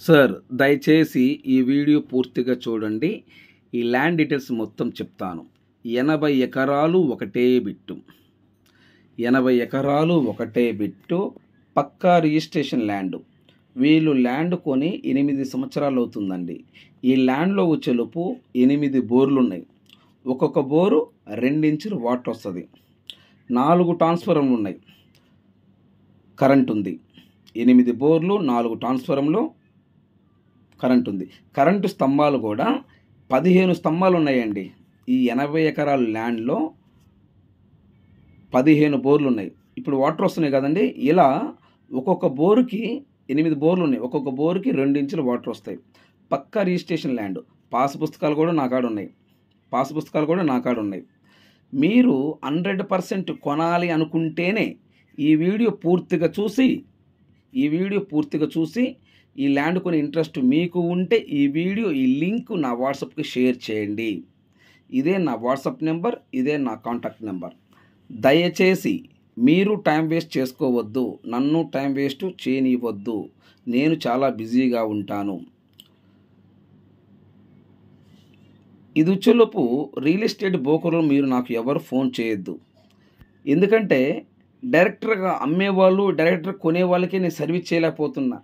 Sir దయచేసి ఈ video పూర్తిగా చూడండి. ఈ ల్యాండ్ డీటెయిల్స్ మొత్తం చెప్తాను. 80 ఎకరాలు ఒకటే బిట్టు, 80 ఎకరాలు ఒకటే బిట్టు, పక్కా రిజిస్ట్రేషన్ ల్యాండ్. వీళ్ళు ల్యాండ్ కొని 8 సంవత్సరాలు అవుతుందండి. ఈ ల్యాండ్లో వచ్చేలోపు 8 బోర్లు ఉన్నాయి. ఒక్కొక్క బోరు 2 ఇంచులు వాటర్ వస్తుంది. 4 ట్రాన్స్ఫార్మర్లు ఉన్నాయి. కరెంట్ ఉంది. 8 బోర్లు, 4 ట్రాన్స్ఫార్మర్లు, కరెంట్ ఉంది. కరెంటు స్తంభాలు కూడా 15 స్తంభాలు ఉన్నాయండి. ఈ 80 ఎకరాల ల్యాండ్లో 15 బోర్లు ఉన్నాయి. ఇప్పుడు వాటర్ వస్తున్నాయి కదండి, ఇలా ఒక్కొక్క బోరుకి 8 బోర్లు ఉన్నాయి. ఒక్కొక్క బోరుకి 2 ఇంచులు వాటర్ వస్తాయి. పక్కా రిజిస్ట్రేషన్ ల్యాండ్. పాస్ పుస్తకాలు కూడా నా కాడ ఉన్నాయి. మీరు 100% కొనాలి అనుకుంటేనే ఈ వీడియో పూర్తిగా చూసి ఈ ల్యాండ్ కొని ఇంట్రెస్ట్ మీకు ఉంటే ఈ లింక్ నా వాట్సాప్కి షేర్ చేయండి. ఇదే నా వాట్సాప్ నెంబర్, ఇదే నా కాంటాక్ట్ నెంబర్. దయచేసి మీరు టైం వేస్ట్ చేసుకోవద్దు, నన్ను టైం వేస్ట్ చేయనివ్వద్దు. నేను చాలా బిజీగా ఉంటాను. ఇది వచ్చేలోపు రియల్ ఎస్టేట్ బ్రోకర్లు మీరు నాకు ఎవరు ఫోన్ చేయొద్దు. ఎందుకంటే డైరెక్టర్గా అమ్మేవాళ్ళు, డైరెక్టర్ కొనే వాళ్ళకి నేను సర్వీస్ చేయలేకపోతున్నా.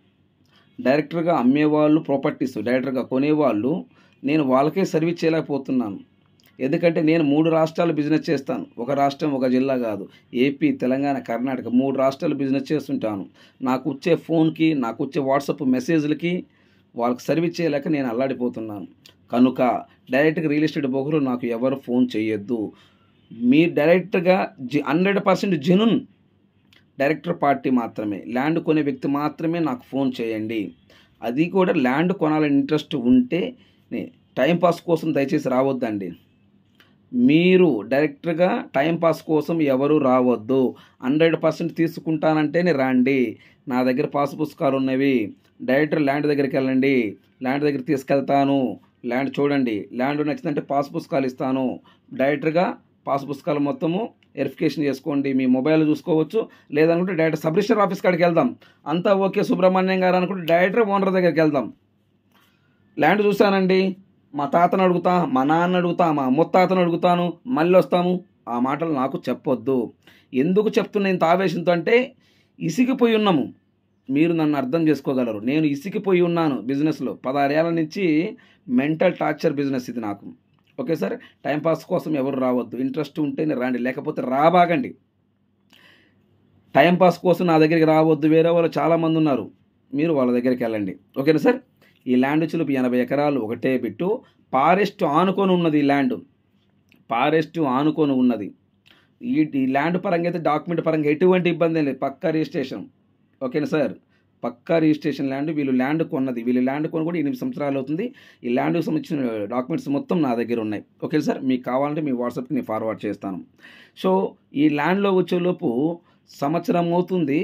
డైరెక్టర్గా అమ్మేవాళ్ళు ప్రాపర్టీస్, డైరెక్టర్గా కొనేవాళ్ళు నేను వాళ్ళకే సర్వీస్ చేయలేకపోతున్నాను. ఎందుకంటే నేను 3 రాష్ట్రాలు బిజినెస్ చేస్తాను. ఒక రాష్ట్రం, ఒక జిల్లా కాదు. ఏపీ, తెలంగాణ, కర్ణాటక 3 రాష్ట్రాలు బిజినెస్ చేస్తుంటాను. నాకు వచ్చే ఫోన్కి, నాకు వచ్చే వాట్సాప్ మెసేజ్లకి వాళ్ళకి సర్వీస్ చేయలేక నేను అల్లాడిపోతున్నాను. కనుక డైరెక్ట్గా రియల్ ఎస్టేట్ బ్రోకర్లు నాకు ఎవరు ఫోన్ చేయొద్దు. మీరు డైరెక్ట్గా 100% జెన్యూన్ డైరెక్టర్ పార్టీ మాత్రమే, ల్యాండ్ కొనే వ్యక్తి మాత్రమే నాకు ఫోన్ చేయండి. అది కూడా ల్యాండ్ కొనాలని ఇంట్రెస్ట్ ఉంటే. టైంపాస్ కోసం దయచేసి రావద్దండి. మీరు డైరెక్ట్గా టైంపాస్ కోసం ఎవరు రావద్దు. 100% తీసుకుంటానంటేనే రండి. నా దగ్గర పాస్ పుస్తకాలు ఉన్నవి. డైరెక్టర్ ల్యాండ్ దగ్గరికి వెళ్ళండి, ల్యాండ్ దగ్గర తీసుకెళ్తాను. ల్యాండ్ చూడండి, ల్యాండ్ నచ్చిందంటే పాస్ పుస్తకాలు ఇస్తాను. డైరెక్టర్గా పాస్ పుస్తకాలు మొత్తము వెరిఫికేషన్ చేసుకోండి. మీ మొబైల్ చూసుకోవచ్చు. లేదనుకుంటే డైరెక్ట్ సబ్ రిజిస్టర్ ఆఫీస్ కాడికి వెళ్దాం. అంతా ఓకే సుబ్రహ్మణ్యం గారు అనుకుంటే డైరెక్టర్ ఓనర్ దగ్గరికి వెళ్దాం. ల్యాండ్ చూశానండి, మా తాతను అడుగుతా, మా నాన్న అడుగుతా, మా ముత్తాతను అడుగుతాను, మళ్ళీ వస్తాము. ఆ మాటలు నాకు చెప్పొద్దు. ఎందుకు చెప్తున్నా ఇంత ఆవేశంతో అంటే ఇసిగిపోయి ఉన్నాము. మీరు నన్ను అర్థం చేసుకోగలరు. నేను ఇసిగిపోయి ఉన్నాను బిజినెస్లో. 16 ఏళ్ళ నుంచి మెంటల్ టార్చర్ బిజినెస్ ఇది నాకు. ఓకే సార్, టైంపాస్ కోసం ఎవరు రావద్దు. ఇంట్రెస్ట్ ఉంటేనే రండి, లేకపోతే రాబాగండి. టైంపాస్ కోసం నా దగ్గరికి రావద్దు. వేరే వాళ్ళు చాలామంది ఉన్నారు, మీరు వాళ్ళ దగ్గరికి వెళ్ళండి. ఓకేనా సార్. ఈ ల్యాండ్ చిలుపు 80 ఎకరాలు ఒకటే బిట్టు. ఫారెస్ట్ ఆనుకొని ఉన్నది. ఈ ల్యాండ్ ఫారెస్ట్ ఆనుకొని ఉన్నది. ఈ ల్యాండ్ పరంగా అయితే డాక్యుమెంట్ పరంగా ఎటువంటి ఇబ్బంది లేదు. పక్కా రిజిస్ట్రేషన్. ఓకేనా సార్, పక్కా రిజిస్ట్రేషన్ ల్యాండ్. వీళ్ళు ల్యాండ్ కొన్నది, వీళ్ళు ల్యాండ్ కొని కూడా 8 సంవత్సరాలు అవుతుంది. ఈ ల్యాండ్కి సంబంధించిన డాక్యుమెంట్స్ మొత్తం నా దగ్గర ఉన్నాయి. ఓకే సార్, మీకు కావాలంటే మీ వాట్సాప్కి నేను ఫార్వర్డ్ చేస్తాను. సో ఈ ల్యాండ్లో వచ్చేలోపు సంవత్సరం అవుతుంది.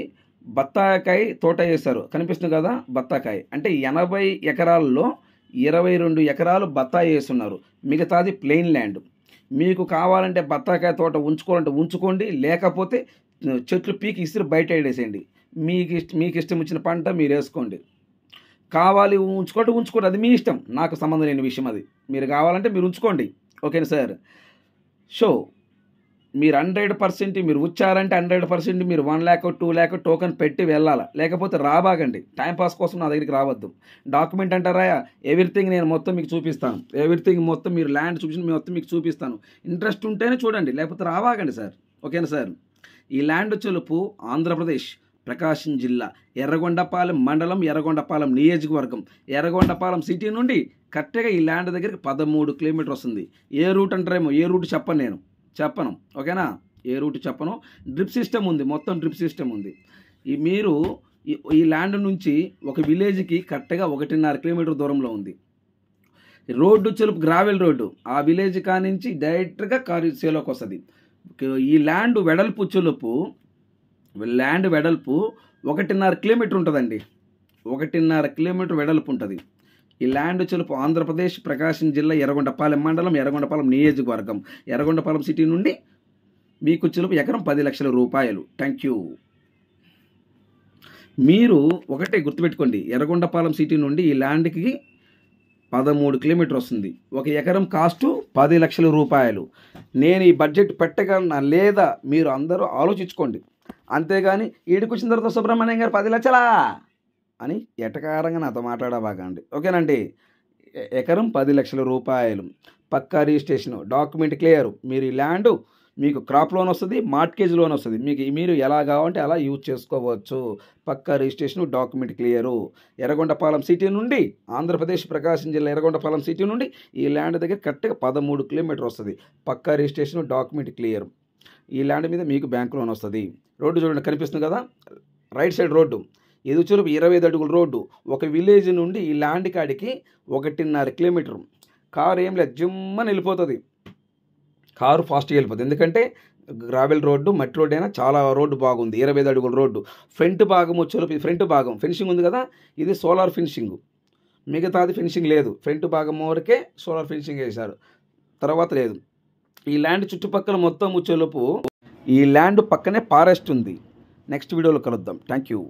బత్తాకాయ తోట వేశారు, కనిపిస్తుంది కదా. బత్తాకాయ అంటే 80 ఎకరాల్లో 22 ఎకరాలు బత్తాయి వేస్తున్నారు. మిగతాది ప్లెయిన్ ల్యాండ్. మీకు కావాలంటే బత్తాకాయ తోట ఉంచుకోవాలంటే ఉంచుకోండి, లేకపోతే చెట్లు పీకి ఇసిరి బయట వేసేయండి. మీకు ఇష్టం వచ్చిన పంట మీరు వేసుకోండి. కావాలి ఉంచుకోండి, అది మీ ఇష్టం. నాకు సంబంధం లేని విషయం అది. మీరు కావాలంటే మీరు ఉంచుకోండి. ఓకేనా సార్. సో మీరు 100% మీరు వచ్చారంటే 100% మీరు 1 lakh 2 lakh టోకెన్ పెట్టి వెళ్ళాలి, లేకపోతే రాబాగండి. టైంపాస్ కోసం నా దగ్గరికి రావద్దు. డాక్యుమెంట్ అంటారా, ఎవ్రీథింగ్ నేను మొత్తం మీకు చూపిస్తాను. ఎవ్రీథింగ్ మొత్తం మీరు ల్యాండ్ చూపించి మొత్తం మీకు చూపిస్తాను. ఇంట్రెస్ట్ ఉంటేనే చూడండి, లేకపోతే రాబాగండి సార్. ఓకేనా సార్. ఈ ల్యాండ్ చెలుపు ఆంధ్రప్రదేశ్, ప్రకాశం జిల్లా, ఎర్రగొండపాలెం మండలం, ఎర్రగొండపాలెం నియోజకవర్గం, ఎర్రగొండపాలెం సిటీ నుండి కరెక్ట్గా ఈ ల్యాండ్ దగ్గరికి 13 కిలోమీటర్ వస్తుంది. ఏ రూట్ అంటారేమో, ఏ రూట్ చెప్పను. ఓకేనా, ఏ రూట్ చెప్పను. డ్రిప్ సిస్టమ్ ఉంది, మొత్తం డ్రిప్ సిస్టమ్ ఉంది. మీరు ఈ ల్యాండ్ నుంచి ఒక విలేజ్కి కరెక్ట్గా 1.5 కిలోమీటర్ దూరంలో ఉంది. రోడ్డు చెలుపు గ్రావెల్ రోడ్డు. ఆ విలేజ్ కానించి డైరెక్ట్గా కారు సేలోకి వస్తుంది. ఈ ల్యాండ్ వెడల్పు చెలుపు 1.5 కిలోమీటర్ ఉంటుందండి. 1.5 కిలోమీటర్ వెడల్పు ఉంటుంది. ఈ ల్యాండ్ చెలుపు ఆంధ్రప్రదేశ్, ప్రకాశం జిల్లా, ఎర్రగొండపాలెం మండలం, ఎర్రగొండపాలెం నియోజకవర్గం, ఎర్రగొండపాలెం సిటీ నుండి మీకు చెలుపు ఎకరం 10 లక్షల రూపాయలు. Thank you. మీరు ఒకటే గుర్తుపెట్టుకోండి, ఎర్రగొండపాలెం సిటీ నుండి ఈ ల్యాండ్కి 13 కిలోమీటర్ వస్తుంది. 1 ఎకరం కాస్టు 10 లక్షల రూపాయలు. నేను ఈ బడ్జెట్ పెట్టగలనా లేదా మీరు అందరూ ఆలోచించుకోండి. అంతేగాని ఈడికి వచ్చిన తర్వాత సుబ్రహ్మణ్యం గారు 10 లక్షలా అని ఎటకారంగా నాతో మాట్లాడబాకండి. ఓకేనండి. ఎకరం 10 లక్షల రూపాయలు, పక్కా రిజిస్ట్రేషన్, డాక్యుమెంట్ క్లియర్. మీరు ఈ ల్యాండ్ మీకు క్రాప్ లోన్ వస్తుంది, మార్ట్గేజ్ లోన్ వస్తుంది. మీరు ఎలా కావాలంటే అలా యూజ్ చేసుకోవచ్చు. పక్కా registration, document clear. Yerragondapalem city నుండి, ఆంధ్రప్రదేశ్ ప్రకాశం జిల్లా ఎర్రగొండపాలెం సిటీ నుండి ఈ ల్యాండ్ దగ్గర కరెక్ట్గా 13 కిలోమీటర్ వస్తుంది. పక్కా రిజిస్ట్రేషన్, డాక్యుమెంట్ క్లియర్. ఈ ల్యాండ్ మీద మీకు బ్యాంక్ లోన్ వస్తుంది. రోడ్డు చూడండి, కనిపిస్తుంది కదా, రైట్ సైడ్ రోడ్డు. ఎదురుచూపు 25 అడుగుల రోడ్డు. ఒక విలేజ్ నుండి ఈ ల్యాండ్ కాడికి 1.5 కిలోమీటర్. కారు ఏం లేదు, జిమ్మని వెళ్ళిపోతుంది. కారు ఫాస్ట్గా వెళ్ళిపోతుంది. ఎందుకంటే గ్రావెల్ రోడ్డు, మట్టి రోడ్డు అయినా చాలా రోడ్డు బాగుంది. 25 అడుగుల రోడ్డు. ఫ్రంట్ భాగం వచ్చేలోపు, ఇది ఫ్రంట్ భాగం ఫినిషింగ్ ఉంది కదా, ఇది సోలార్ ఫినిషింగ్. మిగతాది ఫినిషింగ్ లేదు. ఫ్రంట్ భాగం వరకే సోలార్ ఫినిషింగ్ వేశారు, తర్వాత లేదు. ఈ ల్యాండ్ చుట్టుపక్కల మొత్తం వచ్చేలోపు ఈ ల్యాండ్ పక్కనే ఫారెస్ట్ ఉంది. నెక్స్ట్ వీడియోలో కలుద్దాం. Thank you.